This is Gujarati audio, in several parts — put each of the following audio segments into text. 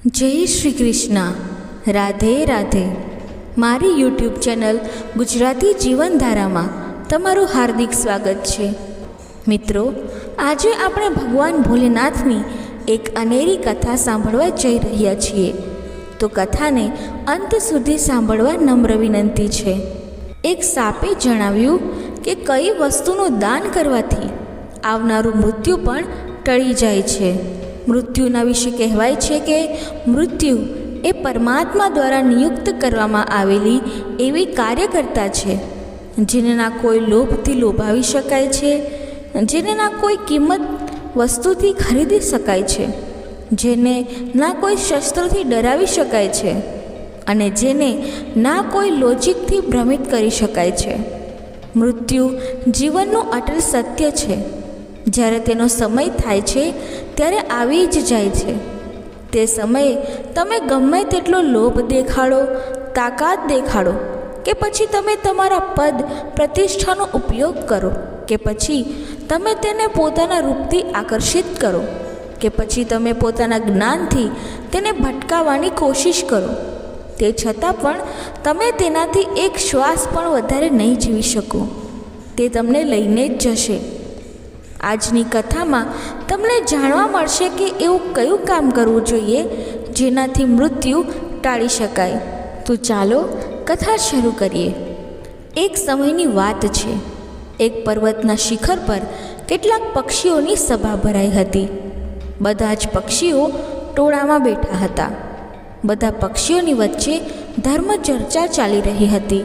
જય શ્રી કૃષ્ણ. રાધે રાધે. મારી યુટ્યુબ ચેનલ ગુજરાતી જીવનધારામાં તમારું હાર્દિક સ્વાગત છે. મિત્રો, આજે આપણે ભગવાન ભોલેનાથની એક અનેરી કથા સાંભળવા જઈ રહ્યા છીએ. તો કથાને અંત સુધી સાંભળવા નમ્ર વિનંતી છે. એક સાપે જણાવ્યું કે કઈ વસ્તુનું દાન કરવાથી આવનારું મૃત્યુ પણ ટળી જાય છે. મૃત્યુના વિશે કહેવાય છે કે મૃત્યુ એ પરમાત્મા દ્વારા નિયુક્ત કરવામાં આવેલી એવી કાર્યકર્તા છે, જેને ના કોઈ લોભથી લોભાવી શકાય છે, જેને ના કોઈ કિંમત વસ્તુથી ખરીદી શકાય છે, જેને ના કોઈ શસ્ત્રોથી ડરાવી શકાય છે અને જેને ના કોઈ લોજિકથી ભ્રમિત કરી શકાય છે. મૃત્યુ જીવનનું અટલ સત્ય છે. જ્યારે તેનો સમય થાય છે ત્યારે આવી જ જાય છે. તે સમયે તમે ગમે તેટલો લોભ દેખાડો, તાકાત દેખાડો, કે પછી તમે તમારા પદ પ્રતિષ્ઠાનો ઉપયોગ કરો, કે પછી તમે તેને પોતાના રૂપથી આકર્ષિત કરો, કે પછી તમે પોતાના જ્ઞાનથી તેને ભટકાવવાની કોશિશ કરો, તે છતાં પણ તમે તેનાથી એક શ્વાસ પણ વધારે નહીં જીવી શકો. તે તમને લઈને જ જશે. આજની કથામાં તમને જાણવા મળશે કે એવું કયું કામ કરવું જોઈએ જેનાથી મૃત્યુ ટાળી શકાય. તો ચાલો કથા શરૂ કરીએ. એક સમયની વાત છે. એક પર્વતના શિખર પર કેટલાક પક્ષીઓની સભા ભરાઈ હતી. બધા જ પક્ષીઓ ટોળામાં બેઠા હતા. બધા પક્ષીઓની વચ્ચે ધર્મચર્ચા ચાલી રહી હતી.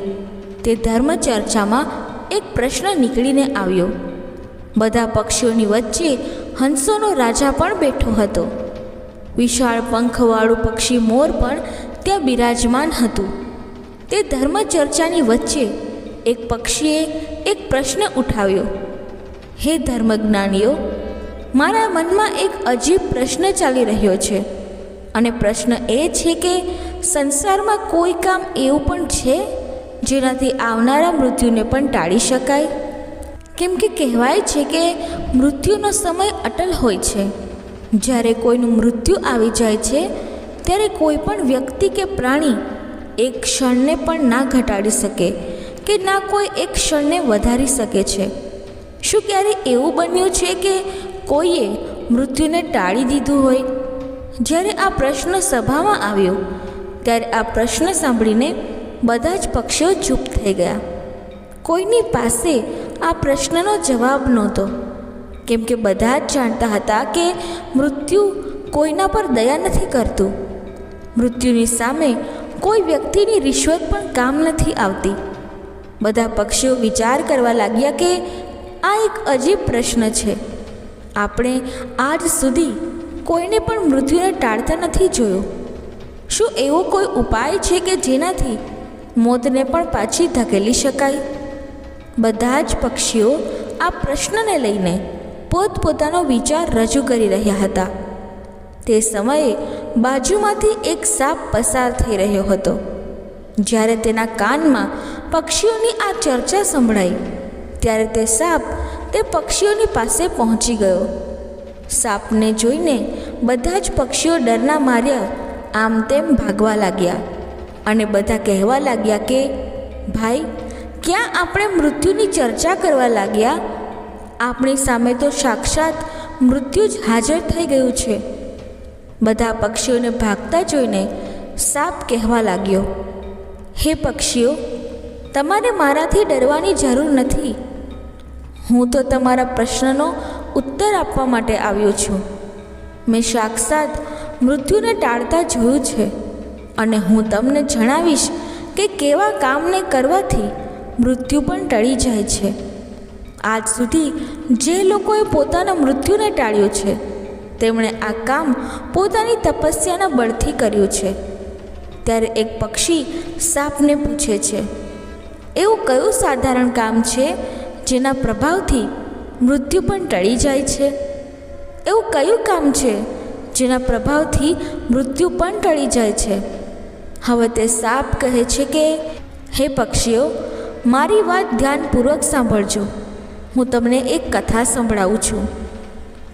તે ધર્મચર્ચામાં એક પ્રશ્ન નીકળીને આવ્યો. બધા પક્ષીઓની વચ્ચે હંસોનો રાજા પણ બેઠો હતો. વિશાળ પંખવાળું પક્ષી મોર પણ ત્યાં બિરાજમાન હતું. તે ધર્મચર્ચાની વચ્ચે એક પક્ષીએ એક પ્રશ્ન ઉઠાવ્યો. હે ધર્મજ્ઞાનીઓ, મારા મનમાં એક અજીબ પ્રશ્ન ચાલી રહ્યો છે. અને પ્રશ્ન એ છે કે સંસારમાં કોઈ કામ એવું પણ છે જેનાથી આવનારા મૃત્યુને પણ ટાળી શકાય? કેમ કે કહેવાય છે કે મૃત્યુનો સમય અટલ હોય છે. જ્યારે કોઈનું મૃત્યુ આવી જાય છે ત્યારે કોઈ પણ વ્યક્તિ કે પ્રાણી એક ક્ષણને પણ ના ઘટાડી શકે કે ના કોઈ એક ક્ષણને વધારી શકે છે. શું ક્યારે એવું બન્યું છે કે કોઈએ મૃત્યુને ટાળી દીધું હોય? જ્યારે આ પ્રશ્ન સભામાં આવ્યો ત્યારે આ પ્રશ્ન સાંભળીને બધા જ પક્ષીઓ ચૂપ થઈ ગયા. કોઈની પાસે આ પ્રશ્નનો જવાબ નહોતો, કેમ કે બધા જ જાણતા હતા કે મૃત્યુ કોઈના પર દયા નથી કરતું. મૃત્યુની સામે કોઈ વ્યક્તિની રિશ્વત પણ કામ નથી આવતી. બધા પક્ષીઓ વિચાર કરવા લાગ્યા કે આ એક અજીબ પ્રશ્ન છે. આપણે આજ સુધી કોઈને પણ મૃત્યુને ટાળતા નથી જોયો. શું એવો કોઈ ઉપાય છે કે જેનાથી મોતને પણ પાછી ધકેલી શકાય? બધા જ પક્ષીઓ આ પ્રશ્નને લઈને પોતપોતાનો વિચાર રજૂ કરી રહ્યા હતા. તે સમયે બાજુમાંથી એક સાપ પસાર થઈ રહ્યો હતો. જ્યારે તેના કાનમાં પક્ષીઓની આ ચર્ચા સંભળાઈ ત્યારે તે સાપ તે પક્ષીઓની પાસે પહોંચી ગયો. સાપને જોઈને બધા જ પક્ષીઓ ડરના માર્યા આમ તેમ ભાગવા લાગ્યા અને બધા કહેવા લાગ્યા કે ભાઈ, ક્યાં આપણે મૃત્યુની ચર્ચા કરવા લાગ્યા? આપણી સામે તો સાક્ષાત મૃત્યુ જ હાજર થઈ ગયું છે. બધા પક્ષીઓને ભાગતા જોઈને સાપ કહેવા લાગ્યો, હે પક્ષીઓ, તમારે મારાથી ડરવાની જરૂર નથી. હું તો તમારા પ્રશ્નનો ઉત્તર આપવા માટે આવ્યો છું. મેં સાક્ષાત મૃત્યુને ટાળતા જોયું છે અને હું તમને જણાવીશ કે કેવા કામને કરવાથી મૃત્યુ પણ ટળી જાય છે. આજ સુધી જે લોકોએ પોતાના મૃત્યુને ટાળ્યું છે તેમણે આ કામ પોતાની તપસ્યાના બળથી કર્યું છે. ત્યારે એક પક્ષી સાપને પૂછે છે, એવું કયું સાધારણ કામ છે જેના પ્રભાવથી મૃત્યુ પણ ટળી જાય છે? એવું કયું કામ છે જેના પ્રભાવથી મૃત્યુ પણ ટળી જાય છે? હવે તે સાપ કહે છે કે હે પક્ષીઓ, મારી વાત ધ્યાનપૂર્વક સાંભળજો. હું તમને એક કથા સંભળાવું છું.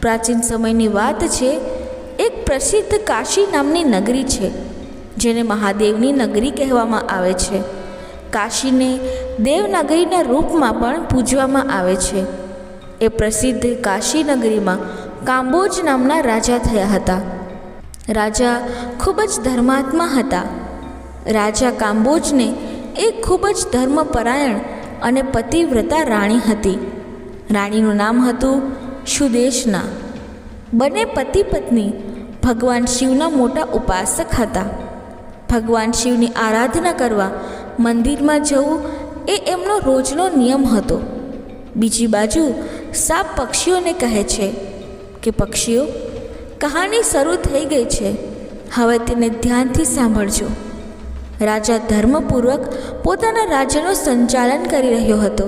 પ્રાચીન સમયની વાત છે. એક પ્રસિદ્ધ કાશી નામની નગરી છે, જેને મહાદેવની નગરી કહેવામાં આવે છે. કાશીને દેવનગરીના રૂપમાં પણ પૂજવામાં આવે છે. એ પ્રસિદ્ધ કાશી નગરીમાં કાંબોજ નામના રાજા થયા હતા. રાજા ખૂબ જ ધર્માત્મા હતા. રાજા કાંબોજને એક ખૂબ જ ધર્મપરાયણ અને પતિવ્રતા રાણી હતી. રાણીનું નામ હતું સુદેશના. બંને પતિ પત્ની ભગવાન શિવના મોટા ઉપાસક હતા. ભગવાન શિવની આરાધના કરવા મંદિરમાં જવું એ એમનો રોજનો નિયમ હતો. બીજી બાજુ સાપ પક્ષીઓને કહે છે કે પક્ષીઓ, કહાની શરૂ થઈ ગઈ છે, હવે તેને ધ્યાનથી સાંભળજો. રાજા ધર્મપૂર્વક પોતાના રાજ્યનું સંચાલન કરી રહ્યો હતો.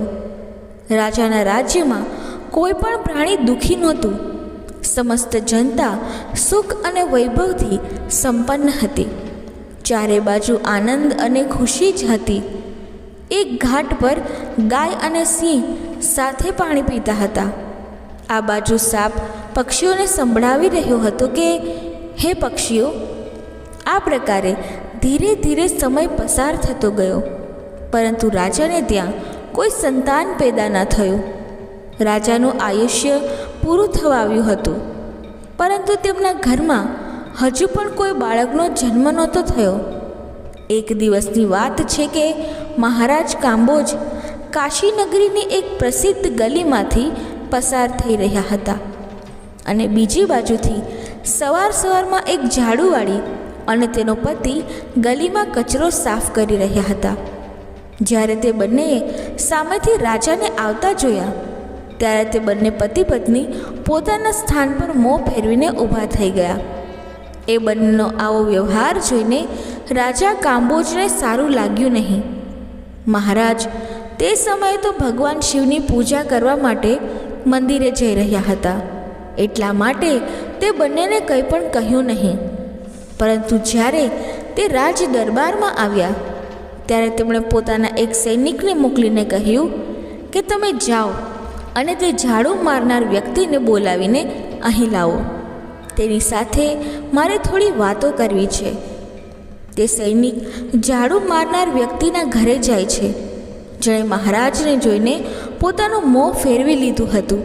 રાજાના રાજ્યમાં કોઈ પણ પ્રાણી દુઃખી નહોતું. સમસ્ત જનતા સુખ અને વૈભવથી સંપન્ન હતી. ચારે બાજુ આનંદ અને ખુશી જ હતી. એક ઘાટ પર ગાય અને સિંહ સાથે પાણી પીતા હતા. આ બાજુ સાપ પક્ષીઓને સંભળાવી રહ્યો હતો કે હે પક્ષીઓ, આ પ્રકારે ધીરે ધીરે સમય પસાર થતો ગયો, પરંતુ રાજાને ત્યાં કોઈ સંતાન પેદા ન થયું. રાજાનું આયુષ્ય પૂરું થવા આવ્યું હતું, પરંતુ તેમના ઘરમાં હજુ પણ કોઈ બાળકનો જન્મ નહોતો થયો. એક દિવસની વાત છે કે મહારાજ કાંબોજ કાશી નગરીની એક પ્રસિદ્ધ ગલીમાંથી પસાર થઈ રહ્યા હતા અને બીજી બાજુથી સવારમાં એક ઝાડુવાળી અને તેનો પતિ ગલીમાં કચરો સાફ કરી રહ્યા હતા. જ્યારે તે બંનેએ સામેથી રાજાને આવતા જોયા, ત્યારે તે બંને પતિ પત્ની પોતાના સ્થાન પર મોં ફેરવીને ઊભા થઈ ગયા. એ બંનેનો આવો વ્યવહાર જોઈને રાજા કાંબોજને સારું લાગ્યું નહીં. મહારાજ તે સમયે તો ભગવાન શિવની પૂજા કરવા માટે મંદિરે જઈ રહ્યા હતા, એટલા માટે તે બંનેને કંઈ પણ કહ્યું નહીં. પરંતુ જ્યારે તે રાજ દરબારમાં આવ્યા, ત્યારે તેમણે પોતાના એક સૈનિકને મોકલીને કહ્યું કે તમે જાઓ અને તે ઝાડુ મારનાર વ્યક્તિને બોલાવીને અહીં લાવો. તેની સાથે મારે થોડી વાતો કરવી છે. તે સૈનિક ઝાડુ મારનાર વ્યક્તિના ઘરે જાય છે, જેણે મહારાજને જોઈને પોતાનું મોં ફેરવી લીધું હતું.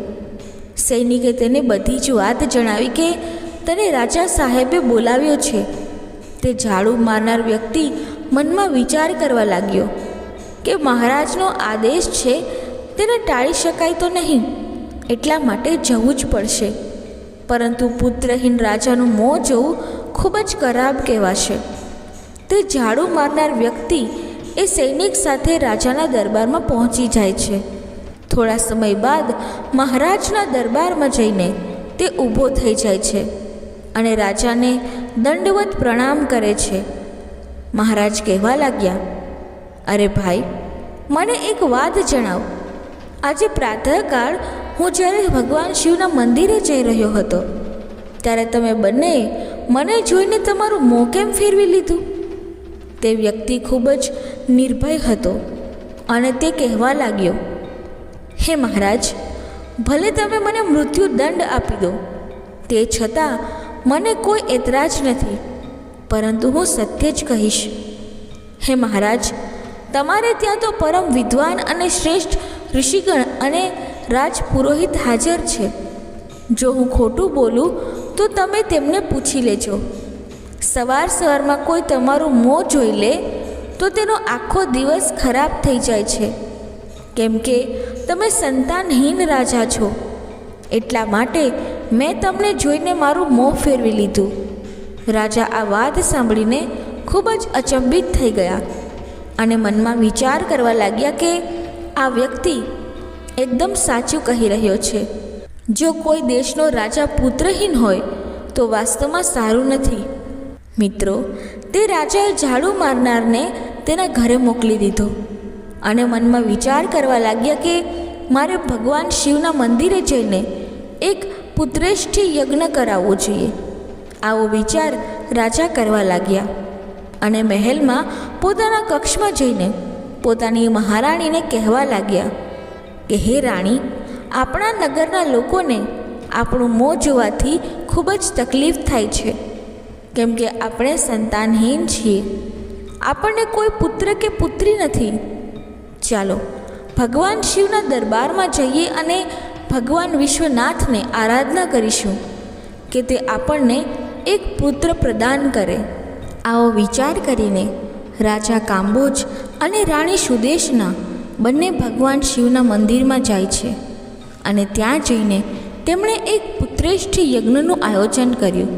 સૈનિકે તેને બધી જ વાત જણાવી કે તને રાજા સાહેબે બોલાવ્યો છે. તે ઝાડુ મારનાર વ્યક્તિ મનમાં વિચાર કરવા લાગ્યો કે મહારાજનો આદેશ છે, તેને ટાળી શકાય તો નહીં, એટલા માટે જવું જ પડશે. પરંતુ પુત્રહીન રાજાનું મોં જોવું ખૂબ જ ખરાબ કહેવાશે. તે ઝાડુ મારનાર વ્યક્તિ એ સૈનિક સાથે રાજાના દરબારમાં પહોંચી જાય છે. થોડા સમય બાદ મહારાજના દરબારમાં જઈને તે ઊભો થઈ જાય છે અને રાજાને દંડવત પ્રણામ કરે છે. મહારાજ કહેવા લાગ્યા, અરે ભાઈ, મને એક વાત જણાવ. આજે પ્રાતઃકાળ હું જ્યારે ભગવાન શિવના મંદિરે જઈ રહ્યો હતો, ત્યારે તમે બંનેએ મને જોઈને તમારું મોં કેમ ફેરવી લીધું? તે વ્યક્તિ ખૂબ જ નિર્ભય હતો અને તે કહેવા લાગ્યો, હે મહારાજ, ભલે તમે મને મૃત્યુદંડ આપી દો, તે છતાં મને કોઈ એતરાજ નથી, પરંતુ હું સત્ય જ કહીશ. હે મહારાજ, તમારે ત્યાં તો પરમ વિદ્વાન અને શ્રેષ્ઠ ઋષિગણ અને રાજપુરોહિત હાજર છે. જો હું ખોટું બોલું તો તમે તેમને પૂછી લેજો. સવારમાં કોઈ તમારું મોં જોઈ લે તો તેનો આખો દિવસ ખરાબ થઈ જાય છે, કેમ કે તમે સંતાનહીન રાજા છો. એટલા માટે મેં તમને જોઈને મારું મોં ફેરવી લીધું. રાજા આ વાત સાંભળીને ખૂબ જ અચંબિત થઈ ગયા અને મનમાં વિચાર કરવા લાગ્યા કે આ વ્યક્તિ એકદમ સાચું કહી રહ્યો છે. જો કોઈ દેશનો રાજા પુત્રહીન હોય તો વાસ્તવમાં સારું નથી. મિત્રો, તે રાજાએ ઝાડુ મારનારને તેના ઘરે મોકલી દીધો અને મનમાં વિચાર કરવા લાગ્યા કે મારે ભગવાન શિવના મંદિરે જઈને એક પુત્રેષ્ઠી યજ્ઞ કરાવવો જોઈએ. આવો વિચાર રાજા કરવા લાગ્યા અને મહેલમાં પોતાના કક્ષમાં જઈને પોતાની મહારાણીને કહેવા લાગ્યા કે હે રાણી, આપણા નગરના લોકોને આપણું મોં જોવાથી ખૂબ જ તકલીફ થાય છે. કેમ કે આપણે સંતાનહીન છીએ. આપણને કોઈ પુત્ર કે પુત્રી નથી. ચાલો ભગવાન શિવના દરબારમાં જઈએ અને ભગવાન વિશ્વનાથને આરાધના કરીશું કે તે આપણને એક પુત્ર પ્રદાન કરે. આવો વિચાર કરીને રાજા કાંબોજ અને રાણી સુદેશના બંને ભગવાન શિવના મંદિરમાં જાય છે અને ત્યાં જઈને તેમણે એક પુત્રેષ્ઠ યજ્ઞનું આયોજન કર્યું.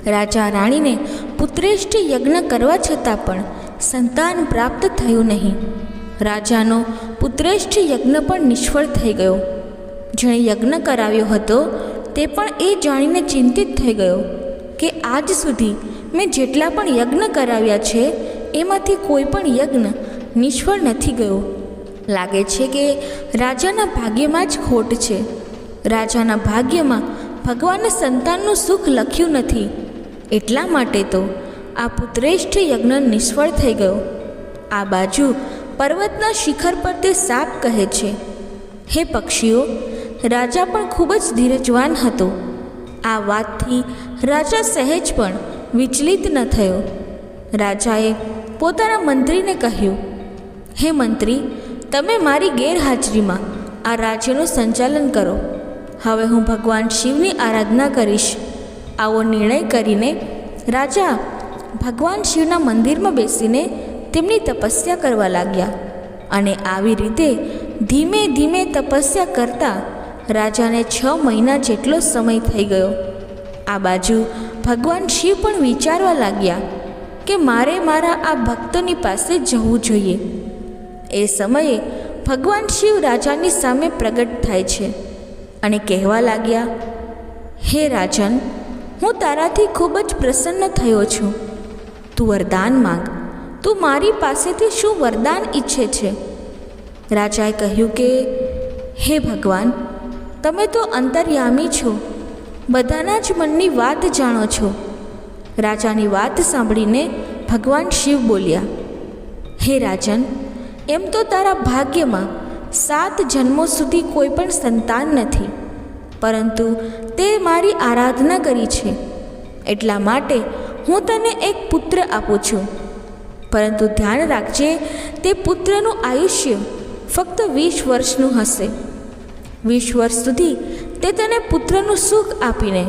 રાજા રાણીને પુત્રેષ્ઠ યજ્ઞ કરવા છતાં પણ સંતાન પ્રાપ્ત થયું નહીં. રાજાનો પુત્રેષ્ઠ યજ્ઞ પણ નિષ્ફળ થઈ ગયો. જેણે યજ્ઞ કરાવ્યો હતો તે પણ એ જાણીને ચિંતિત થઈ ગયો કે આજ સુધી મેં જેટલા પણ યજ્ઞ કરાવ્યા છે એમાંથી કોઈ પણ યજ્ઞ નિષ્ફળ નથી ગયો. લાગે છે કે રાજાના ભાગ્યમાં જ ખોટ છે. રાજાના ભાગ્યમાં ભગવાને સંતાનનું સુખ લખ્યું નથી. એટલા માટે તો આ પુત્રેષ્ઠ યજ્ઞ નિષ્ફળ થઈ ગયો. આ બાજુ પર્વતના શિખર પર તે સાપ કહે છે, હે પક્ષીઓ, રાજા પણ ખૂબ જ ધીરજવાન હતો. આ વાતથી રાજા સહેજ પણ વિચલિત ન થયો. રાજાએ પોતાના મંત્રીને કહ્યું, હે મંત્રી, તમે મારી ગેરહાજરીમાં આ રાજ્યનું સંચાલન કરો. હવે હું ભગવાન શિવની આરાધના કરીશ. આવો નિર્ણય કરીને રાજા ભગવાન શિવના મંદિરમાં બેસીને તેમની તપસ્યા કરવા લાગ્યા. અને આવી રીતે ધીમે ધીમે તપસ્યા કરતાં રાજાને 6 મહિના જેટલો સમય થઈ ગયો. આ બાજુ ભગવાન શિવ પણ વિચારવા લાગ્યા કે મારે મારા આ ભક્તોની પાસે જવું જોઈએ. એ સમયે ભગવાન શિવ રાજાની સામે પ્રગટ થાય છે અને કહેવા લાગ્યા, હે રાજન, હું તારાથી ખૂબ જ પ્રસન્ન થયો છું. તું વરદાન માંગ. તું મારી પાસેથી શું વરદાન ઈચ્છે છે? રાજાએ કહ્યું કે હે ભગવાન, તમે તો અંતર્યામી છો, બધાના જ મનની વાત જાણો છો. રાજાની વાત સાંભળીને ભગવાન શિવ બોલ્યા, હે રાજન, એમ તો તારા ભાગ્યમાં 7 જન્મો સુધી કોઈ પણ સંતાન નથી, પરંતુ તે મારી આરાધના કરી છે એટલા માટે હું તને એક પુત્ર આપું છું. પરંતુ ધ્યાન રાખજે, તે પુત્રનું આયુષ્ય ફક્ત 20 વર્ષનું હશે. 20 વર્ષ સુધી તે તને પુત્રનું સુખ આપીને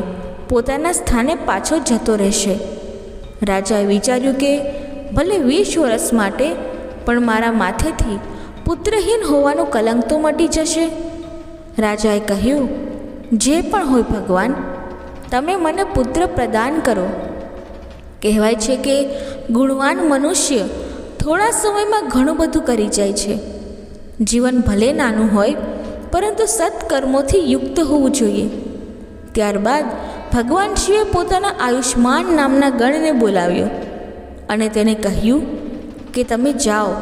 પોતાના સ્થાને પાછો જતો રહેશે. રાજાએ વિચાર્યું કે ભલે 20 વર્ષ માટે, પણ મારા માથેથી પુત્રહીન હોવાનો કલંક તો મટી જશે. રાજાએ કહ્યું, જે પણ હોય ભગવાન, તમે મને પુત્ર પ્રદાન કરો. કહેવાય છે કે ગુણવાન મનુષ્ય થોડા સમયમાં ઘણું બધું કરી જાય છે. જીવન ભલે નાનું હોય, પરંતુ સત્કર્મોથી યુક્ત હોવું જોઈએ. ત્યારબાદ ભગવાન શિવે પોતાના આયુષ્માન નામના ગણને બોલાવ્યો અને તેને કહ્યું કે તમે જાઓ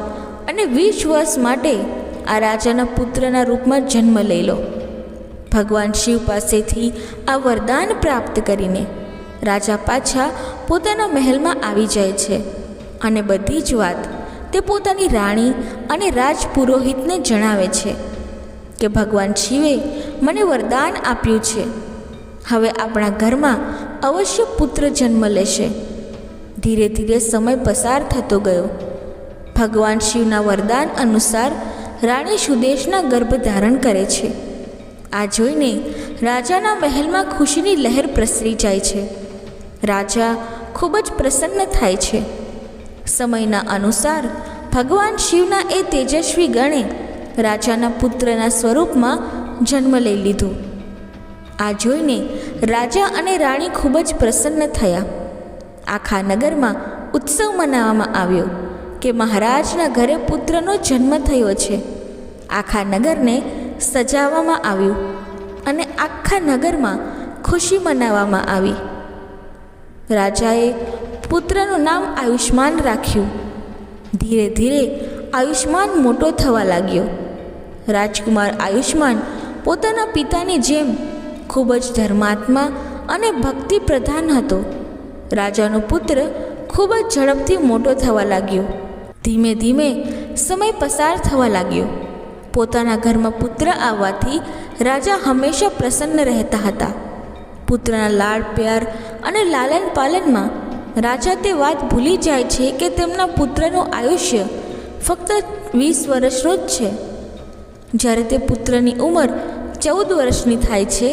અને 20 વર્ષ માટે આ રાજાના પુત્રના રૂપમાં જન્મ લઈ લો. ભગવાન શિવ પાસેથી આ વરદાન પ્રાપ્ત કરીને રાજા પાછા પોતાના મહેલમાં આવી જાય છે અને બધી જ વાત તે પોતાની રાણી અને રાજપુરોહિતને જણાવે છે કે ભગવાન શિવે મને વરદાન આપ્યું છે. હવે આપણા ઘરમાં અવશ્ય પુત્ર જન્મ લેશે. ધીરે ધીરે સમય પસાર થતો ગયો. ભગવાન શિવના વરદાન અનુસાર રાણી સુદેશના ગર્ભ ધારણ કરે છે. આ જોઈને રાજાના મહેલમાં ખુશીની લહેર પ્રસરી જાય છે. રાજા ખૂબ જ પ્રસન્ન થાય છે. સમયના અનુસાર ભગવાન શિવના એ તેજસ્વી ગણે રાજાના પુત્રના સ્વરૂપમાં જન્મ લઈ લીધો. આ જોઈને રાજા અને રાણી ખૂબ જ પ્રસન્ન થયા. આખા નગરમાં ઉત્સવ મનાવવામાં આવ્યો કે મહારાજના ઘરે પુત્રનો જન્મ થયો છે. આખા નગરને સજાવવામાં આવ્યું અને આખા નગરમાં ખુશી મનાવવામાં આવી. રાજાએ પુત્રનું નામ આયુષ્માન રાખ્યું. ધીરે ધીરે આયુષ્માન મોટો થવા લાગ્યો. રાજકુમાર આયુષ્માન પોતાના પિતાની જેમ ખૂબ જ ધર્માત્મા અને ભક્તિ પ્રધાન હતો. રાજાનો પુત્ર ખૂબ જ ઝડપથી મોટો થવા લાગ્યો. ધીમે ધીમે સમય પસાર થવા લાગ્યો. પોતાના ઘરમાં પુત્ર આવવાથી રાજા હંમેશા પ્રસન્ન રહેતા હતા. પુત્રના લાડ પ્યાર અને લાલન પાલનમાં રાજા તે વાત ભૂલી જાય છે કે તેમના પુત્રનું આયુષ્ય ફક્ત 20 વર્ષનું જ છે. જ્યારે તે પુત્રની ઉંમર 14 વર્ષની થાય છે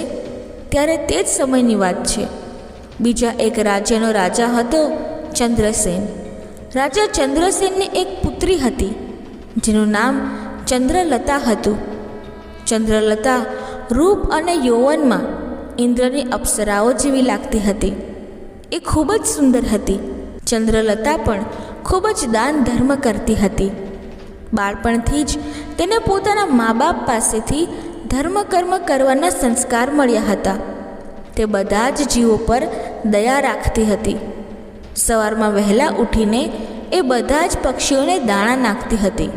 ત્યારે તે જ સમયની વાત છે. બીજા એક રાજ્યનો રાજા હતો ચંદ્રસેન. રાજા ચંદ્રસેનની એક પુત્રી હતી જેનું નામ ચંદ્રલતા હતું. ચંદ્રલતા રૂપ અને યૌવનમાં ઇન્દ્રની અપ્સરાઓ જેવી લાગતી હતી. એ ખૂબ જ સુંદર હતી. ચંદ્રલતા પણ ખૂબ જ દાન ધર્મ કરતી હતી. બાળપણથી જ તેને પોતાના મા બાપ પાસેથી ધર્મ કર્મ કરવાના સંસ્કાર મળ્યા હતા. તે બધા જ જીવો પર દયા રાખતી હતી. સવારમાં વહેલા ઉઠીને એ બધા જ પક્ષીઓને દાણા નાખતી હતી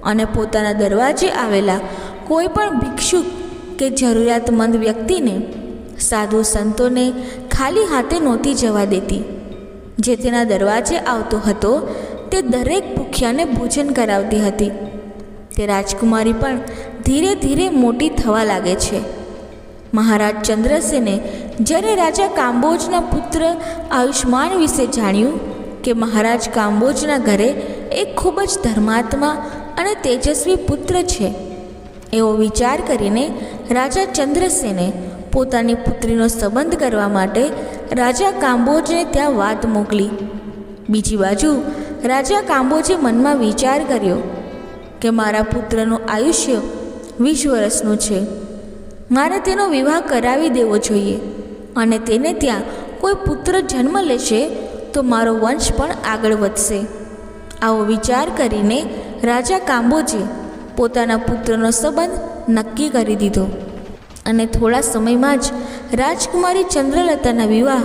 અને પોતાના દરવાજે આવેલા કોઈ પણ ભિક્ષુક કે જરૂરિયાતમંદ વ્યક્તિને, સાધુ સંતોને ખાલી હાથે નહોતી જવા દેતી. જે તેના દરવાજે આવતો હતો તે દરેક ભૂખ્યાને ભોજન કરાવતી હતી. તે રાજકુમારી પણ ધીરે ધીરે મોટી થવા લાગે છે. મહારાજ ચંદ્રસેને જ્યારે રાજા કાંબોજના પુત્ર આયુષ્માન વિશે જાણ્યું કે મહારાજ કાંબોજના ઘરે એક ખૂબ જ ધર્માત્મા અને તેજસ્વી પુત્ર છે, એવો વિચાર કરીને રાજા ચંદ્રસેને પોતાની પુત્રીનો સંબંધ કરવા માટે રાજા કાંબોજને ત્યાં વાત મોકલી. બીજી બાજુ રાજા કાંબોજે મનમાં વિચાર કર્યો કે મારા પુત્રનું આયુષ્ય 20 વર્ષનું છે. મારે તેનો વિવાહ કરાવી દેવો જોઈએ અને તેને ત્યાં કોઈ પુત્ર જન્મ લેશે તો મારો વંશ પણ આગળ વધશે. આવો વિચાર કરીને રાજા કાંબોજે પોતાના પુત્રનો સંબંધ નક્કી કરી દીધો અને થોડા સમયમાં જ રાજકુમારી ચંદ્રલતાના વિવાહ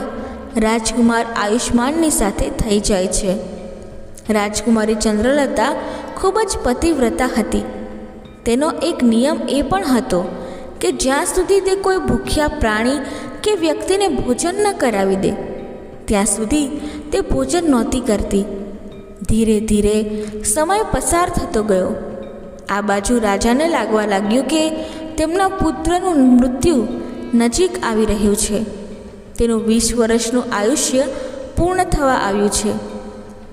રાજકુમાર આયુષ્માનની સાથે થઈ જાય છે. રાજકુમારી ચંદ્રલતા ખૂબ જ પતિવ્રતા હતી. તેનો એક નિયમ એ પણ હતો કે જ્યાં સુધી તે કોઈ ભૂખ્યા પ્રાણી કે વ્યક્તિને ભોજન ન કરાવી દે ત્યાં સુધી તે ભોજન નહોતી કરતી. ધીરે ધીરે સમય પસાર થતો ગયો. આ બાજુ રાજાને લાગવા લાગ્યું કે તેમના પુત્રનું મૃત્યુ નજીક આવી રહ્યું છે. તેનું 20 વર્ષનું આયુષ્ય પૂર્ણ થવા આવ્યું છે.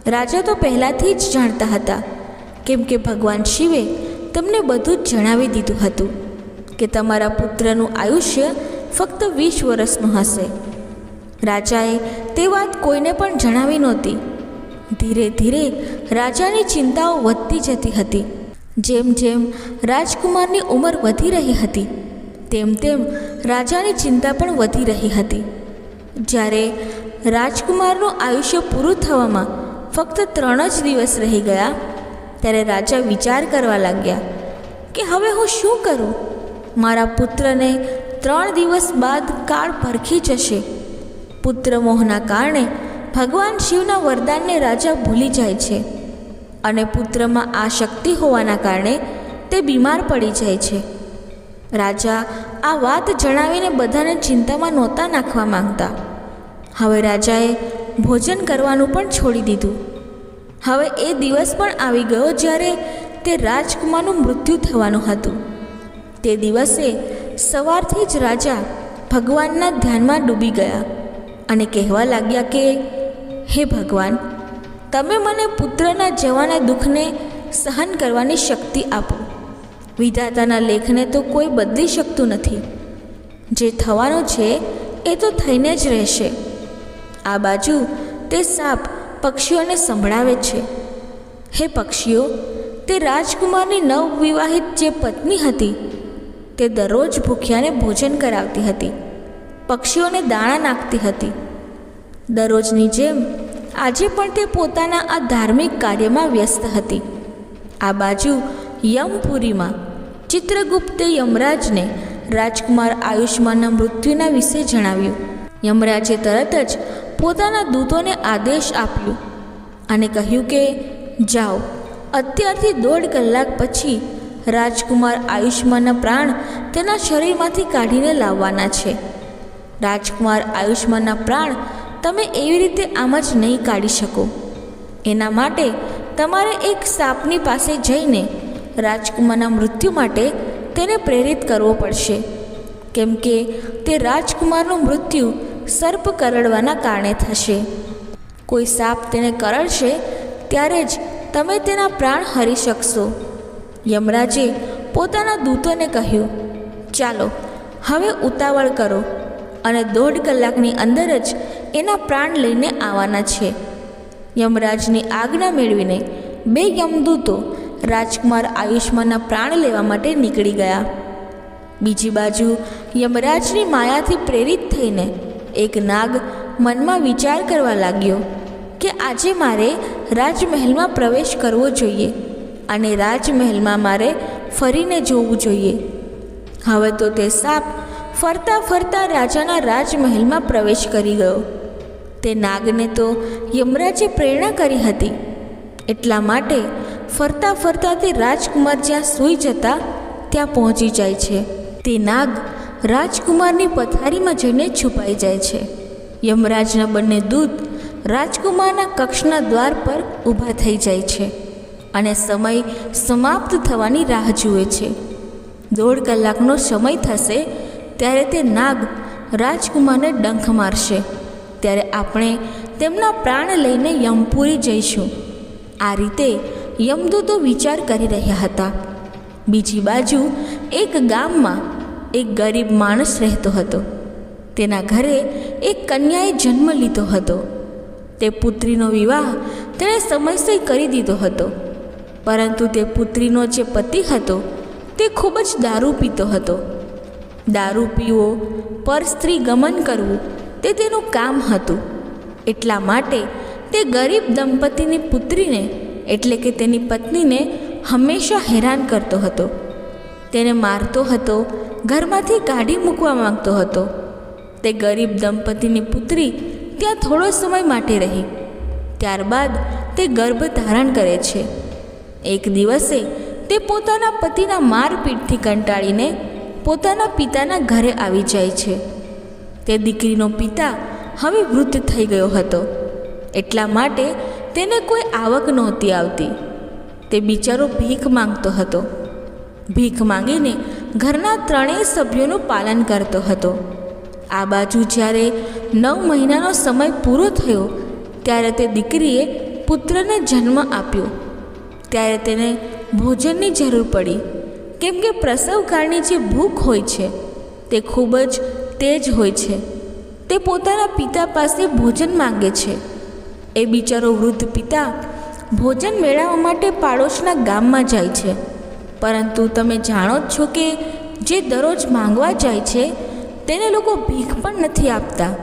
રાજા તો પહેલાંથી જ જાણતા હતા, કેમ કે ભગવાન શિવે તેમને બધું જ જણાવી દીધું હતું કે તમારા પુત્રનું આયુષ્ય ફક્ત 20 વર્ષનું હશે. રાજાએ તે વાત કોઈને પણ જણાવી નહોતી. ધીરે ધીરે રાજાની ચિંતાઓ વધતી જતી હતી. જેમ જેમ રાજકુમારની ઉંમર વધી રહી હતી તેમ તેમ રાજાની ચિંતા પણ વધી રહી હતી. જ્યારે રાજકુમારનું આયુષ્ય પૂરું થવામાં ફક્ત 3 જ દિવસ રહી ગયા ત્યારે રાજા વિચાર કરવા લાગ્યા કે હવે હું શું કરું? મારા પુત્રને 3 દિવસ બાદ કાળ ભરખી જશે. પુત્ર મોહના કારણે ભગવાન શિવના વરદાનને રાજા ભૂલી જાય છે અને પુત્રમાં આ શક્તિ હોવાના કારણે તે બીમાર પડી જાય છે. રાજા આ વાત જણાવીને બધાને ચિંતામાં નહોતા નાખવા માંગતા. હવે રાજાએ ભોજન કરવાનું પણ છોડી દીધું. હવે એ દિવસ પણ આવી ગયો જ્યારે તે રાજકુમારનું મૃત્યુ થવાનું હતું. તે દિવસે સવારથી જ રાજા ભગવાનના ધ્યાનમાં ડૂબી ગયા અને કહેવા લાગ્યા કે હે ભગવાન, તમે મને પુત્રના જવાના દુઃખને સહન કરવાની શક્તિ આપો. વિધાતાના લેખને તો કોઈ બદલી શકતું નથી. જે થવાનું છે એ તો થઈને જ રહેશે. આ બાજુ તે સાપ પક્ષીઓને સંભળાવે છે, હે પક્ષીઓ, તે રાજકુમારની નવવિવાહિત જે પત્ની હતી તે દરરોજ ભૂખ્યાને ભોજન કરાવતી હતી, પક્ષીઓને દાણા નાખતી હતી. દરરોજની જેમ આજે પણ તે પોતાના આ ધાર્મિક કાર્યમાં વ્યસ્ત હતી. આ બાજુ યમપુરીમાં ચિત્રગુપ્તે યમરાજને રાજકુમાર આયુષ્માનના મૃત્યુના વિશે જણાવ્યું. યમરાજે તરત જ પોતાના દૂતોને આદેશ આપ્યો અને કહ્યું કે જાઓ, અત્યારથી 1.5 કલાક પછી રાજકુમાર આયુષ્માનના પ્રાણ તેના શરીરમાંથી કાઢીને લાવવાના છે. રાજકુમાર આયુષ્માનના પ્રાણ તમે એવી રીતે આમ જ નહીં કાઢી શકો. એના માટે તમારે એક સાપની પાસે જઈને રાજકુમારના મૃત્યુ માટે તેને પ્રેરિત કરવો પડશે, કેમ કે તે રાજકુમારનું મૃત્યુ સર્પ કરડવાના કારણે થશે. કોઈ સાપ તેને કરડશે ત્યારે જ તમે તેના પ્રાણ હરી શકશો. યમરાજે પોતાના દૂતોને કહ્યું, ચાલો હવે ઉતાવળ કરો અને 1.5 કલાકની અંદર જ એના પ્રાણ લઈને આવવાના છે. યમરાજની આજ્ઞા મેળવીને 2 યમદૂતો રાજકુમાર આયુષ્માનના પ્રાણ લેવા માટે નીકળી ગયા. બીજી બાજુ યમરાજની માયાથી પ્રેરિત થઈને એક નાગ મનમાં વિચાર કરવા લાગ્યો કે આજે મારે રાજમહેલમાં પ્રવેશ કરવો જોઈએ અને રાજમહેલમાં મારે ફરીને જોવું જોઈએ. હવે તો તે સાપ ફરતા ફરતા રાજાના રાજમહેલમાં પ્રવેશ કરી ગયો. તે નાગને તો યમરાજે પ્રેરણા કરી હતી, એટલા માટે ફરતા ફરતા તે રાજકુમાર જ્યાં સૂઈ જતા ત્યાં પહોંચી જાય છે. તે નાગ રાજકુમારની પથારીમાં જઈને છુપાઈ જાય છે. યમરાજના બંને દૂત રાજકુમારના કક્ષના દ્વાર પર ઊભા થઈ જાય છે અને સમય સમાપ્ત થવાની રાહ જુએ છે. 1.5 કલાકનો સમય થશે ત્યારે તે નાગ રાજકુમારને ડંખ મારશે, ત્યારે આપણે તેમના પ્રાણ લઈને યમપુરી જઈશું. આ રીતે યમદૂતો વિચાર કરી રહ્યા હતા. બીજી બાજુ એક ગામમાં એક ગરીબ માણસ રહેતો હતો. તેના ઘરે એક કન્યાએ જન્મ લીધો હતો. તે પુત્રીનો વિવાહ તેણે સમયસર કરી દીધો હતો, પરંતુ તે પુત્રીનો જે પતિ હતો તે ખૂબ જ દારૂ પીતો હતો. દારૂ પીવો, પર સ્ત્રી ગમન કરવું તે તેનું કામ હતું. એટલા માટે તે ગરીબ દંપતીની પુત્રીને એટલે કે તેની પત્નીને હંમેશા હેરાન કરતો હતો. તેને મારતો હતો, ઘરમાંથી કાઢી મૂકવા માંગતો હતો. તે ગરીબ દંપતીની પુત્રી ત્યાં થોડો સમય માટે રહી, ત્યારબાદ તે ગર્ભ ધારણ કરે છે. એક દિવસે તે પોતાના પતિના મારપીટથી કંટાળીને પોતાના પિતાના ઘરે આવી જાય છે. તે દીકરીનો પિતા હવે વૃદ્ધ થઈ ગયો હતો, એટલા માટે તેને કોઈ આવક નહોતી આવતી. તે બિચારો ભીખ માંગતો હતો. ભીખ માંગીને ઘરના 3 સભ્યોનું પાલન કરતો હતો. આ બાજુ જ્યારે 9 મહિનાનો સમય પૂરો થયો ત્યારે તે દીકરીએ પુત્રને જન્મ આપ્યો. ત્યારે તેને ભોજનની જરૂર પડી, કેમ કે પ્રસવકાળની જે ભૂખ હોય છે તે ખૂબ જ તેજ હોય છે. તે પોતાના પિતા પાસે ભોજન માંગે છે. એ બિચારો વૃદ્ધ પિતા ભોજન મેળવવા માટે પાડોશના ગામમાં જાય છે, પરંતુ તમે જાણો જ છો કે જે દરરોજ માંગવા જાય છે તેને લોકો ભીખ પણ નથી આપતા.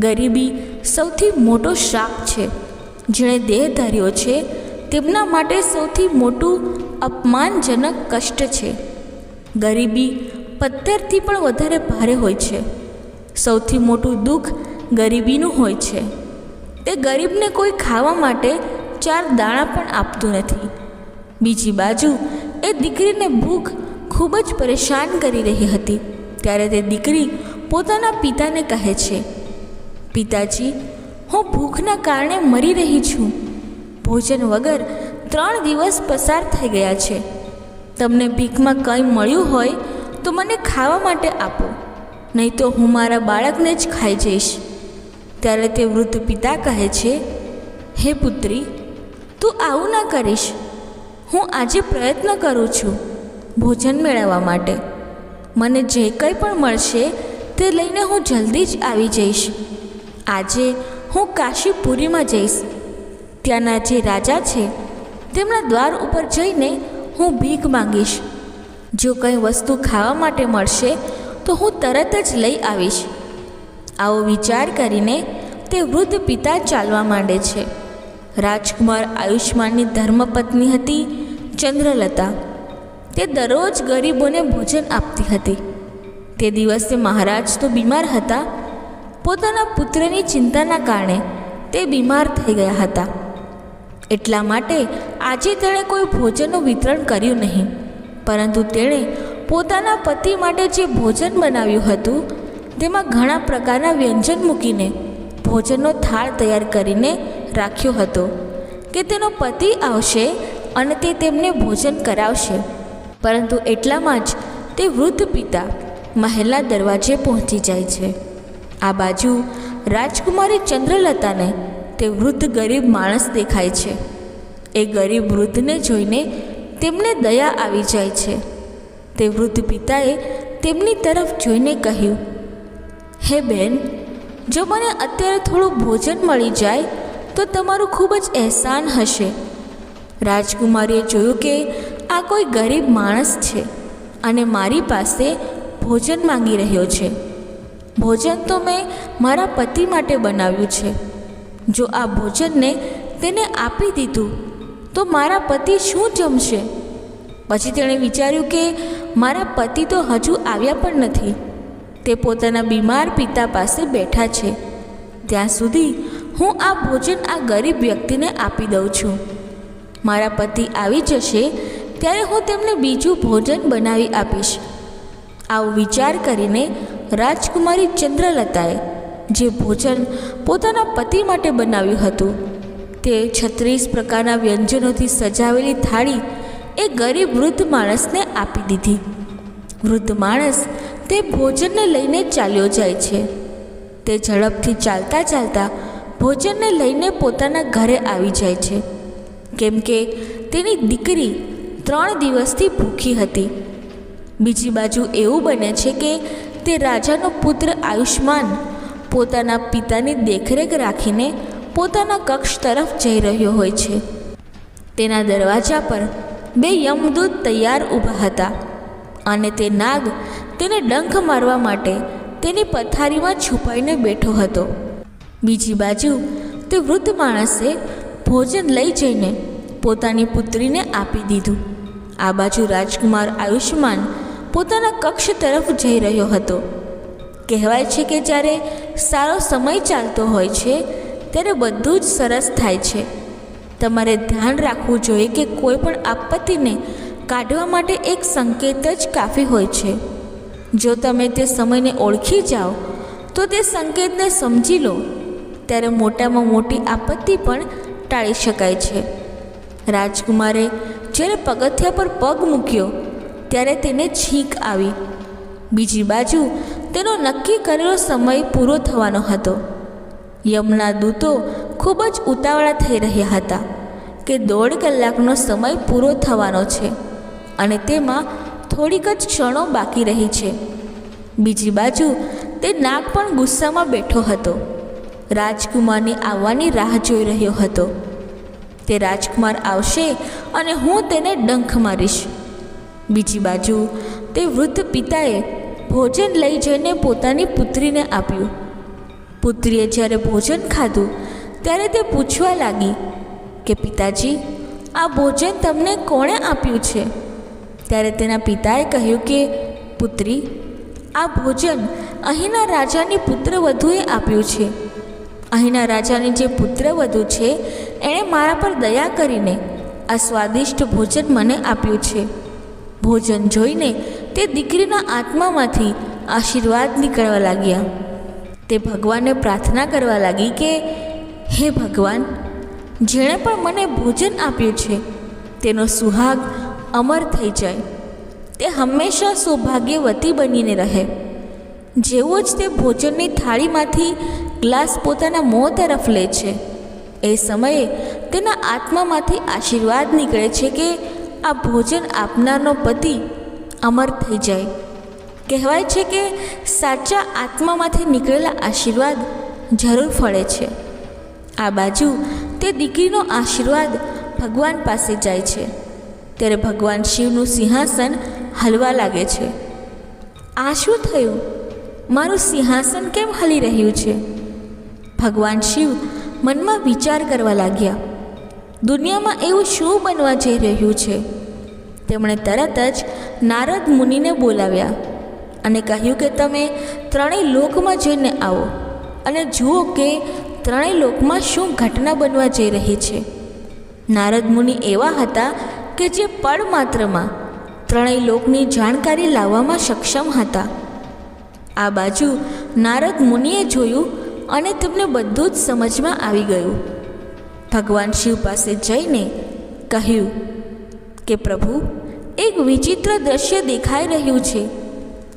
ગરીબી સૌથી મોટો શ્રાપ છે. જેણે દેહ ધાર્યો છે તેમના માટે સૌથી મોટું અપમાનજનક કષ્ટ છે. ગરીબી પથ્થરથી પણ વધારે ભારે હોય છે. સૌથી મોટું દુઃખ ગરીબીનું હોય છે. તે ગરીબને કોઈ ખાવા માટે 4 દાણા પણ આપતું નથી. બીજી બાજુ એ દીકરીને ભૂખ ખૂબ જ પરેશાન કરી રહી હતી. ત્યારે તે દીકરી પોતાના પિતાને કહે છે, પિતાજી, હું ભૂખના કારણે મરી રહી છું. ભોજન વગર 3 દિવસ પસાર થઈ ગયા છે. તમને ભીખમાં કંઈ મળ્યું હોય તો મને ખાવા માટે આપો, નહીં તો હું મારા બાળકને જ ખાઈ જઈશ. ત્યારે તે વૃદ્ધ પિતા કહે છે, હે પુત્રી, તું આવું ના કરીશ. હું આજે પ્રયત્ન કરું છું ભોજન મેળવવા માટે. મને જે કંઈ પણ મળશે તે લઈને હું જલ્દી જ આવી જઈશ. આજે હું કાશીપુરીમાં જઈશ. ત્યાંના જે રાજા છે તેમના દ્વાર ઉપર જઈને હું ભીખ માંગીશ. જો કંઈ વસ્તુ ખાવા માટે મળશે તો હું તરત જ લઈ આવીશ. આવો વિચાર કરીને તે વૃદ્ધ પિતા ચાલવા માંડે છે. રાજકુમાર આયુષ્માનની ધર્મપત્ની હતી ચંદ્રલતા. તે દરરોજ ગરીબોને ભોજન આપતી હતી. તે દિવસે મહારાજ તો બીમાર હતા. પોતાના પુત્રની ચિંતાના કારણે તે બીમાર થઈ ગયા હતા. એટલા માટે આજે તેણે કોઈ ભોજનનું વિતરણ કર્યું નહીં, પરંતુ તેણે પોતાના પતિ માટે જે ભોજન બનાવ્યું હતું તેમાં ઘણા પ્રકારના વ્યંજન મૂકીને ભોજનનો થાળ તૈયાર કરીને રાખ્યો હતો કે તેનો પતિ આવશે અને તે તેમને ભોજન કરાવશે. પરંતુ એટલામાં જ તે વૃદ્ધ પિતા મહેલના દરવાજે પહોંચી જાય છે. આ બાજુ રાજકુમારી ચંદ્રલતાને તે વૃદ્ધ ગરીબ માણસ દેખાય છે. એ ગરીબ વૃદ્ધને જોઈને તેમને દયા આવી જાય છે. તે વૃદ્ધ પિતાએ તેમની તરફ જોઈને કહ્યું, હે બેન, જો મને અત્યારે થોડું ભોજન મળી જાય તો તમારું ખૂબ જ અહેસાન હશે. રાજકુમારીએ જોયું કે આ કોઈ ગરીબ માણસ છે અને મારી પાસે ભોજન માંગી રહ્યો છે. ભોજન તો મેં મારા પતિ માટે બનાવ્યું છે. જો આ ભોજનને તેને આપી દીધું તો મારા પતિ શું જમશે? પછી તેણે વિચાર્યું કે મારા પતિ તો હજુ આવ્યા પણ નથી. તે પોતાના બીમાર પિતા પાસે બેઠા છે. ત્યાં સુધી હું આ ભોજન આ ગરીબ વ્યક્તિને આપી દઉં છું. મારા પતિ આવી જશે ત્યારે હું તેમને બીજું ભોજન બનાવી આપીશ. આવો વિચાર કરીને રાજકુમારી ચંદ્રલતાએ જે ભોજન પોતાના પતિ માટે બનાવ્યું હતું તે 36 પ્રકારના વ્યંજનોથી સજાવેલી થાળી એ ગરીબ વૃદ્ધ માણસને આપી દીધી. વૃદ્ધ માણસ તે ભોજનને લઈને ચાલ્યો જાય છે. તે ઝડપથી ચાલતા ચાલતા ભોજનને લઈને પોતાના ઘરે આવી જાય છે, કેમ કે તેની દીકરી 3 દિવસથી ભૂખી હતી. બીજી બાજુ એવું બને છે કે તે રાજાનો પુત્ર આયુષ્માન પોતાના પિતાની દેખરેખ રાખીને પોતાના કક્ષ તરફ જઈ રહ્યો હોય છે. તેના દરવાજા પર 2 યમદૂત તૈયાર ઊભા હતા અને તે નાગ તેને ડંખ મારવા માટે તેની પથારીમાં છુપાઈને બેઠો હતો. બીજી બાજુ તે વૃદ્ધ માણસે ભોજન લઈ જઈને પોતાની પુત્રીને આપી દીધું. આ બાજુ રાજકુમાર આયુષ્માન પોતાના કક્ષ તરફ જઈ રહ્યો હતો. કહેવાય છે કે જ્યારે સારો સમય ચાલતો હોય છે ત્યારે બધું જ સરસ થાય છે. તમારે ધ્યાન રાખવું જોઈએ કે કોઈ પણ આપત્તિને કાઢવા માટે એક સંકેત જ કાફી હોય છે. જો તમે તે સમયને ઓળખી જાઓ તો તે સંકેતને સમજી લો ત્યારે મોટામાં મોટી આપત્તિ પણ ટાળી શકાય છે. રાજકુમારે જ્યારે પગથિયા પર પગ મૂક્યો ત્યારે તેને છીંક આવી. બીજી બાજુ તેનો નક્કી કરેલો સમય પૂરો થવાનો હતો. યમના દૂતો ખૂબ જ ઉતાવળા થઈ રહ્યા હતા કે 1.5 કલાકનો સમય પૂરો થવાનો છે અને તેમાં થોડીક જ ક્ષણો બાકી રહી છે. બીજી બાજુ તે નાગ પણ ગુસ્સામાં બેઠો હતો. રાજકુમારની આવવાની રાહ જોઈ રહ્યો હતો. તે રાજકુમાર આવશે અને હું તેને ડંખ મારીશ. બીજી બાજુ તે વૃદ્ધ પિતાએ ભોજન લઈ જઈને પોતાની પુત્રીને આપ્યું. પુત્રીએ જ્યારે ભોજન ખાધું ત્યારે તે પૂછવા લાગી કે પિતાજી, આ ભોજન તમને કોણે આપ્યું છે? ત્યારે તેના પિતાએ કહ્યું કે પુત્રી, આ ભોજન અહીંના રાજાની પુત્રવધૂએ આપ્યું છે. અહીંના રાજાની જે પુત્રવધુ છે એણે મારા પર દયા કરીને આ સ્વાદિષ્ટ ભોજન મને આપ્યું છે. ભોજન જોઈને તે દીકરીના આત્મામાંથી આશીર્વાદ નીકળવા લાગ્યા. તે ભગવાનને પ્રાર્થના કરવા લાગી કે હે ભગવાન, જેણે પણ મને ભોજન આપ્યું છે તેનો સુહાગ અમર થઈ જાય. તે હંમેશા સૌભાગ્યવતી બનીને રહે. જેવો જ તે ભોજનની થાળીમાંથી ગ્લાસ પોતાના મોં તરફ લે છે એ સમયે તેના આત્મામાંથી આશીર્વાદ નીકળે છે કે આ ભોજન આપનારનો પતિ અમર થઈ જાય. કહેવાય છે કે સાચા આત્મામાંથી નીકળેલા આશીર્વાદ જરૂર ફળે છે. આ બાજુ તે દીકરીનો આશીર્વાદ ભગવાન પાસે જાય છે ત્યારે ભગવાન શિવનું સિંહાસન હલવા લાગે છે. આ શું થયું? મારું સિંહાસન કેમ હલી રહ્યું છે? ભગવાન શિવ મનમાં વિચાર કરવા લાગ્યા. દુનિયામાં એવું શું બનવા જઈ રહ્યું છે? તેમણે તરત જ નારદ મુનિને બોલાવ્યા અને કહ્યું કે તમે 3 લોકમાં જઈને આવો અને જુઓ કે 3 લોકમાં શું ઘટના બનવા જઈ રહી છે. નારદ મુનિ એવા હતા કે જે પળ માત્રમાં 3 લોકની જાણકારી લાવવામાં સક્ષમ હતા. આ બાજુ નારદ મુનિએ જોયું અને તેમને બધું જ સમજમાં આવી ગયું. ભગવાન શિવ પાસે જઈને કહ્યું કે પ્રભુ, એક વિચિત્ર દ્રશ્ય દેખાઈ રહ્યું છે.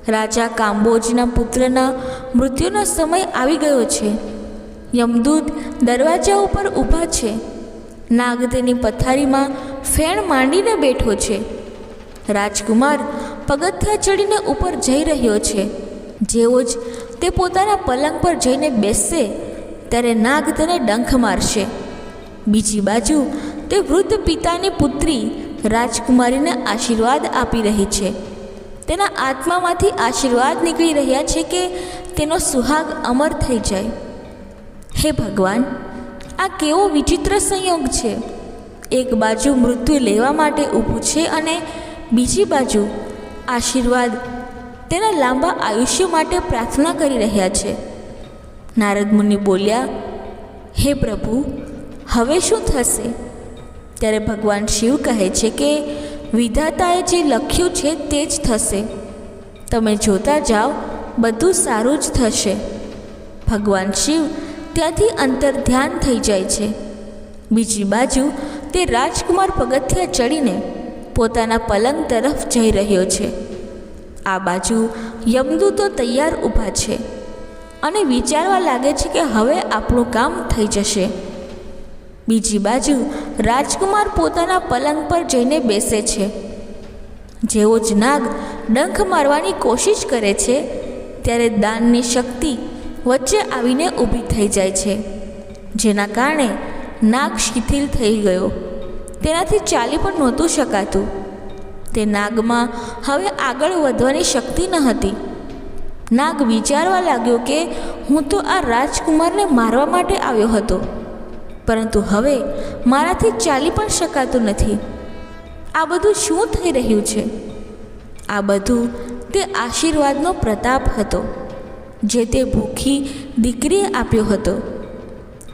રાજા કાંબોજના પુત્રના મૃત્યુનો સમય આવી ગયો છે. યમદૂત દરવાજા ઉપર ઊભા છે. નાગ તેની પથારીમાં ફેણ માંડીને બેઠો છે. રાજકુમાર પગથિયાં ચડીને ઉપર જઈ રહ્યો છે. જેવો જ તે પોતાના પલંગ પર જઈને બેસશે ત્યારે નાગ તેને ડંખ મારશે. બીજી બાજુ તે વૃદ્ધ પિતાની પુત્રી રાજકુમારીને આશીર્વાદ આપી રહી છે. તેના આત્મામાંથી આશીર્વાદ નીકળી રહ્યા છે કે તેનો સુહાગ અમર થઈ જાય. હે ભગવાન, આ કેવો વિચિત્ર સંયોગ છે. એક બાજુ મૃત્યુ લેવા માટે ઊભું છે અને બીજી બાજુ આશીર્વાદ તેના લાંબા આયુષ્ય માટે પ્રાર્થના કરી રહ્યા છે. નારદ મુનિ બોલ્યા, હે પ્રભુ, હવે શું થશે? ત્યારે ભગવાન શિવ કહે છે કે વિધાતાએ જે લખ્યું છે તે જ થશે. તમે જોતા જાઓ, બધું સારું જ થશે. ભગવાન શિવ ત્યાંથી અંતર ધ્યાન થઈ જાય છે. બીજી બાજુ તે રાજકુમાર પગથિયાં ચડીને પોતાના પલંગ તરફ જઈ રહ્યો છે. આ બાજુ યમદૂતો તૈયાર ઊભા છે અને વિચારવા લાગે છે કે હવે આપણું કામ થઈ જશે. બીજી બાજુ રાજકુમાર પોતાના પલંગ પર જઈને બેસે છે. જેવો જ નાગ ડંખ મારવાની કોશિશ કરે છે ત્યારે દાનની શક્તિ વચ્ચે આવીને ઊભી થઈ જાય છે, જેના કારણે નાગ શિથિલ થઈ ગયો. તેનાથી ચાલી પણ નહોતું શકાતું. તે નાગમાં હવે આગળ વધવાની શક્તિ ન હતી. નાગ વિચારવા લાગ્યો કે હું તો આ રાજકુમારને મારવા માટે આવ્યો હતો, પરંતુ હવે મારાથી ચાલી પણ શકાતું નથી. આ બધું શું થઈ રહ્યું છે? આ બધું તે આશીર્વાદનો પ્રતાપ હતો જે તે ભૂખી દીકરીએ આપ્યો હતો.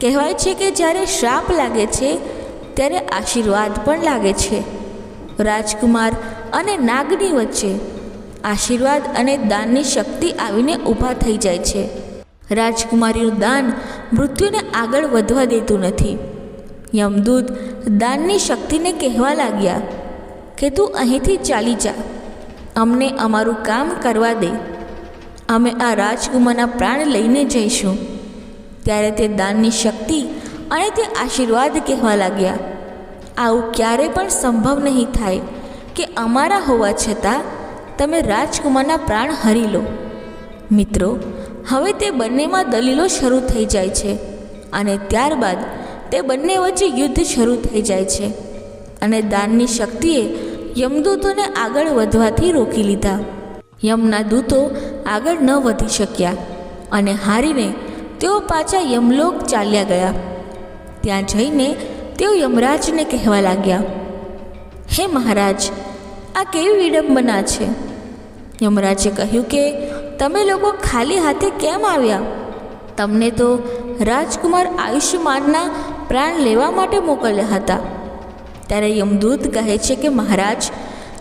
કહેવાય છે કે જ્યારે શ્રાપ લાગે છે ત્યારે આશીર્વાદ પણ લાગે છે. રાજકુમાર અને નાગની વચ્ચે આશીર્વાદ અને દાનની શક્તિ આવીને ઊભા થઈ જાય છે. રાજકુમારીનું દાન મૃત્યુને આગળ વધવા દેતું નથી. યમદૂત દાનની શક્તિને કહેવા લાગ્યા કે તું અહીંથી ચાલી જા, અમને અમારું કામ કરવા દે, અમે આ રાજકુમારના પ્રાણ લઈને જઈશું. ત્યારે તે દાનની શક્તિ અને તે આશીર્વાદ કહેવા લાગ્યા, આવું ક્યારે પણ સંભવ નહીં થાય કે અમારા હોવા છતાં તમે રાજકુમારના પ્રાણ હરી લો. મિત્રો, હવે તે બંનેમાં દલીલો શરૂ થઈ જાય છે અને ત્યારબાદ તે બંને વચ્ચે યુદ્ધ શરૂ થઈ જાય છે અને દાનની શક્તિએ યમદૂતોને આગળ વધવાથી રોકી લીધા. યમના દૂતો આગળ ન વધી શક્યા અને હારીને તેઓ પાછા યમલોક ચાલ્યા ગયા. ત્યાં જઈને તેઓ યમરાજને કહેવા લાગ્યા, હે મહારાજ, આ કેવી વિડંબના છે. યમરાજે કહ્યું કે તમે લોકો ખાલી હાથે કેમ આવ્યા? તમને તો રાજકુમાર આયુષ્યમાનના પ્રાણ લેવા માટે મોકલ્યા હતા. ત્યારે યમદૂત કહે છે કે મહારાજ,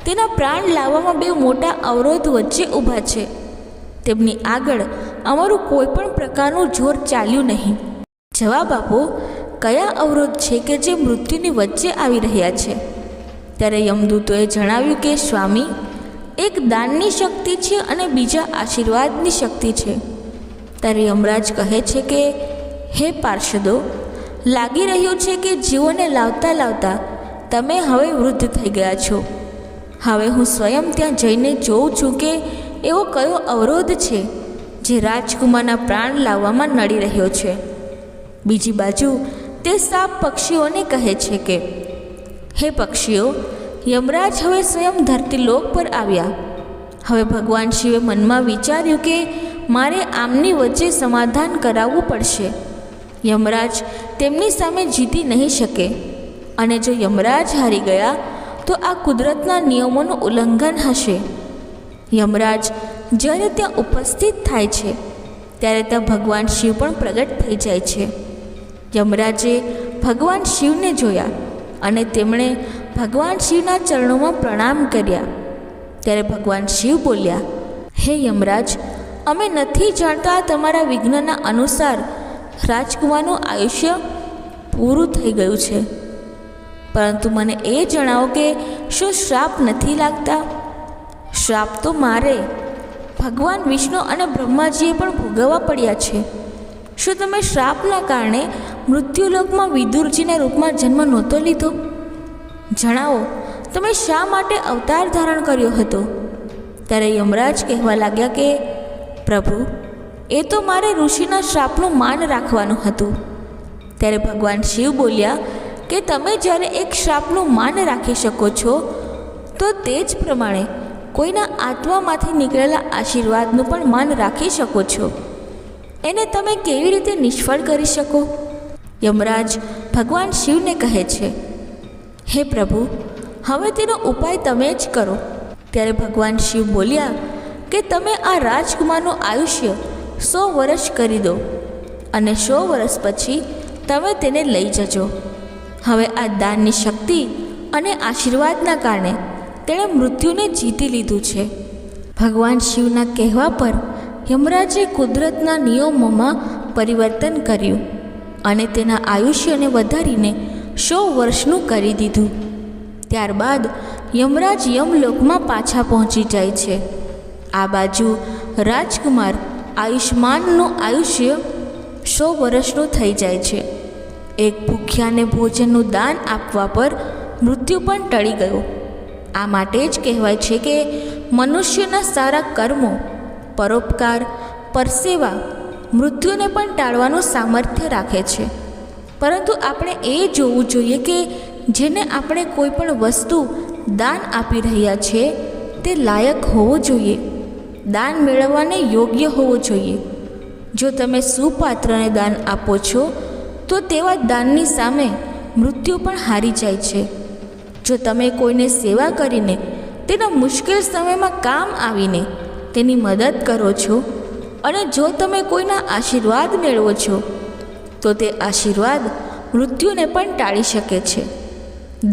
તેના પ્રાણ લાવવામાં બે મોટા અવરોધ વચ્ચે ઊભા છે. તેમની આગળ અમારું કોઈ પણ પ્રકારનું જોર ચાલ્યું નહીં. જવાબ આપો, કયા અવરોધ છે કે જે મૃત્યુની વચ્ચે આવી રહ્યા છે? ત્યારે યમદૂતોએ જણાવ્યું કે સ્વામી, એક દાનની શક્તિ છે અને બીજા આશીર્વાદની શક્તિ છે. ત્યારે યમરાજ કહે છે કે હે પાર્ષદો, લાગી રહ્યું છે કે જીવોને લાવતા લાવતા તમે હવે વૃદ્ધ થઈ ગયા છો. હવે હું સ્વયં ત્યાં જઈને જોઉં છું કે એવો કયો અવરોધ છે જે રાજકુમારના પ્રાણ લાવવામાં નડી રહ્યો છે. બીજી બાજુ તે સાપ પક્ષીઓને કહે છે કે હે પક્ષીઓ, યમરાજ હવે સ્વયં ધરતીલોક પર આવ્યા. હવે ભગવાન શિવે મનમાં વિચાર્યું કે મારે આમની વચ્ચે સમાધાન કરાવવું પડશે. યમરાજ તેમની સામે જીતી નહીં શકે અને જો યમરાજ હારી ગયા તો આ કુદરતના નિયમોનું ઉલ્લંઘન હશે. યમરાજ જ્યારે ત્યાં ઉપસ્થિત થાય છે ત્યારે ત્યાં ભગવાન શિવ પણ પ્રગટ થઈ જાય છે. યમરાજે ભગવાન શિવને જોયા અને તેમણે ભગવાન શિવના ચરણોમાં પ્રણામ કર્યા. ત્યારે ભગવાન શિવ બોલ્યા, હે યમરાજ, અમે નથી જાણતા તમારા વિઘ્નના અનુસાર રાજકુમારનું આયુષ્ય પૂરું થઈ ગયું છે, પરંતુ મને એ જણાવો કે શું શ્રાપ નથી લાગતા? શ્રાપ તો મારે, ભગવાન વિષ્ણુ અને બ્રહ્માજીએ પણ ભોગવવા પડ્યા છે. શું તમે શ્રાપના કારણે મૃત્યુલોકમાં વિદુરજીના રૂપમાં જન્મ નહોતો લીધો? જણાવો, તમે શા માટે અવતાર ધારણ કર્યો હતો? ત્યારે યમરાજ કહેવા લાગ્યા કે પ્રભુ, એ તો મારે ઋષિના શ્રાપનું માન રાખવાનું હતું. ત્યારે ભગવાન શિવ બોલ્યા કે તમે જ્યારે એક શ્રાપનું માન રાખી શકો છો, તો તે જ પ્રમાણે કોઈના આત્મામાંથી નીકળેલા આશીર્વાદનું પણ માન રાખી શકો છો. એને તમે કેવી રીતે નિષ્ફળ કરી શકો? યમરાજ ભગવાન શિવને કહે છે, હે પ્રભુ, હવે તેનો ઉપાય તમે જ કરો. ત્યારે ભગવાન શિવ બોલ્યા કે તમે આ રાજકુમારનું આયુષ્ય 100 વર્ષ કરી દો અને 100 વર્ષ પછી તમે તેને લઈ જજો. હવે આ દાનની શક્તિ અને આશીર્વાદના કારણે તેણે મૃત્યુને જીતી લીધું છે. ભગવાન શિવના કહેવા પર યમરાજે કુદરતના નિયમોમાં પરિવર્તન કર્યું અને તેના આયુષ્યને વધારીને 100 વર્ષનું કરી દીધું. ત્યારબાદ યમરાજ યમલોકમાં પાછા પહોંચી જાય છે. આ બાજુ રાજકુમાર આયુષ્માનનું આયુષ્ય 100 વર્ષનું થઈ જાય છે. એક ભૂખ્યાને ભોજનનું દાન આપવા પર મૃત્યુ પણ ટળી ગયો. આ માટે જ કહેવાય છે કે મનુષ્યના સારા કર્મો, પરોપકાર, પરસેવા મૃત્યુને પણ ટાળવાનું સામર્થ્ય રાખે છે. પરંતુ આપણે એ જોવું જોઈએ કે જેને આપણે કોઈ પણ વસ્તુ દાન આપી રહ્યા છે તે લાયક હોવો જોઈએ, દાન મેળવવાને યોગ્ય હોવો જોઈએ. જો તમે સુપાત્રને દાન આપો છો તો તેવા દાનની સામે મૃત્યુ પણ હારી જાય છે. જો તમે કોઈને સેવા કરીને તેના મુશ્કેલ સમયમાં કામ આવીને તેની મદદ કરો છો અને જો તમે કોઈના આશીર્વાદ મેળવો છો તો તે આશીર્વાદ મૃત્યુને પણ ટાળી શકે છે.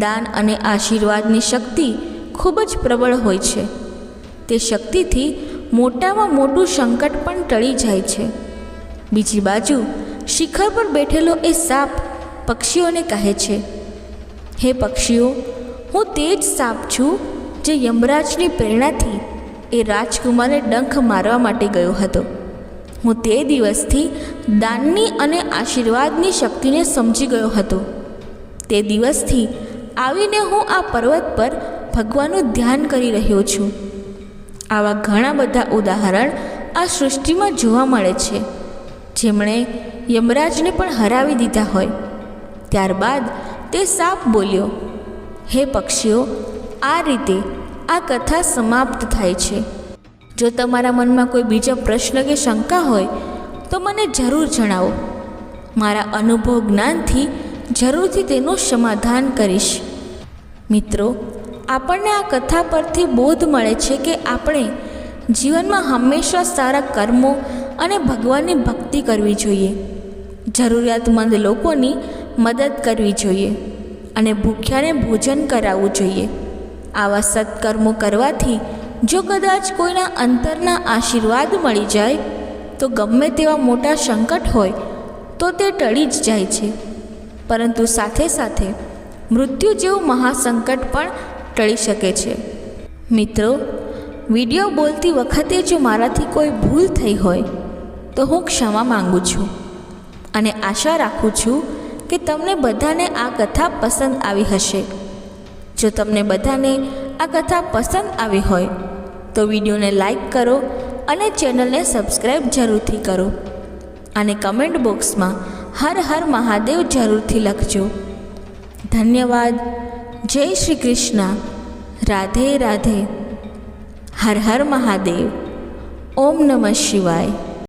દાન અને આશીર્વાદની શક્તિ ખૂબ જ પ્રબળ હોય છે. તે શક્તિથી મોટામાં મોટું સંકટ પણ ટળી જાય છે. બીજી બાજુ શિખર પર બેઠેલો એ સાપ પક્ષીઓને કહે છે, હે પક્ષીઓ, હું તે જ સાપ છું જે યમરાજની પ્રેરણાથી એ રાજકુમારને ડંખ મારવા માટે ગયો હતો. હું તે દિવસથી દાનની અને આશીર્વાદની શક્તિને સમજી ગયો હતો. તે દિવસથી આવીને હું આ પર્વત પર ભગવાનનું ધ્યાન કરી રહ્યો છું. આવા ઘણા બધા ઉદાહરણ આ સૃષ્ટિમાં જોવા મળે છે, જેમણે યમરાજને પણ હરાવી દીધા હોય. ત્યારબાદ તે સાપ બોલ્યો, હે પક્ષીઓ, આ રીતે આ કથા સમાપ્ત થાય છે. જો તમારા મનમાં કોઈ બીજા પ્રશ્ન કે શંકા હોય તો મને જરૂર જણાવો. મારા અનુભવ જ્ઞાનથી જરૂરથી તેનું સમાધાન કરીશ. મિત્રો, આપણને આ કથા પરથી બોધ મળે છે કે આપણે જીવનમાં હંમેશા સારા કર્મો અને ભગવાનની ભક્તિ કરવી જોઈએ, જરૂરિયાતમંદ લોકોની મદદ કરવી જોઈએ અને ભૂખ્યાને ભોજન કરાવવું જોઈએ. આવા સત્કર્મો કરવાથી જો કદાચ કોઈના અંતરના આશીર્વાદ મળી જાય તો ગમે તેવા મોટા સંકટ હોય તો તે ટળી જ જાય છે, પરંતુ સાથે સાથે મૃત્યુ જેવું મહાસંકટ પણ ટળી શકે છે. મિત્રો, વિડીયો બોલતી વખતે જો મારાથી કોઈ ભૂલ થઈ હોય તો હું ક્ષમા માંગુ છું અને આશા રાખું છું કે તમને બધાને આ કથા પસંદ આવી હશે. જો તમને બધાને આ કથા પસંદ આવી હોય તો વિડીયોને લાઈક કરો અને ચેનલને સબસ્ક્રાઈબ જરૂરથી કરો અને કમેન્ટ બોક્સમાં હર હર મહાદેવ જરૂરથી લખજો. ધન્યવાદ. જય શ્રી કૃષ્ણ. રાધે રાધે. હર હર મહાદેવ. ઓમ નમઃ શિવાય.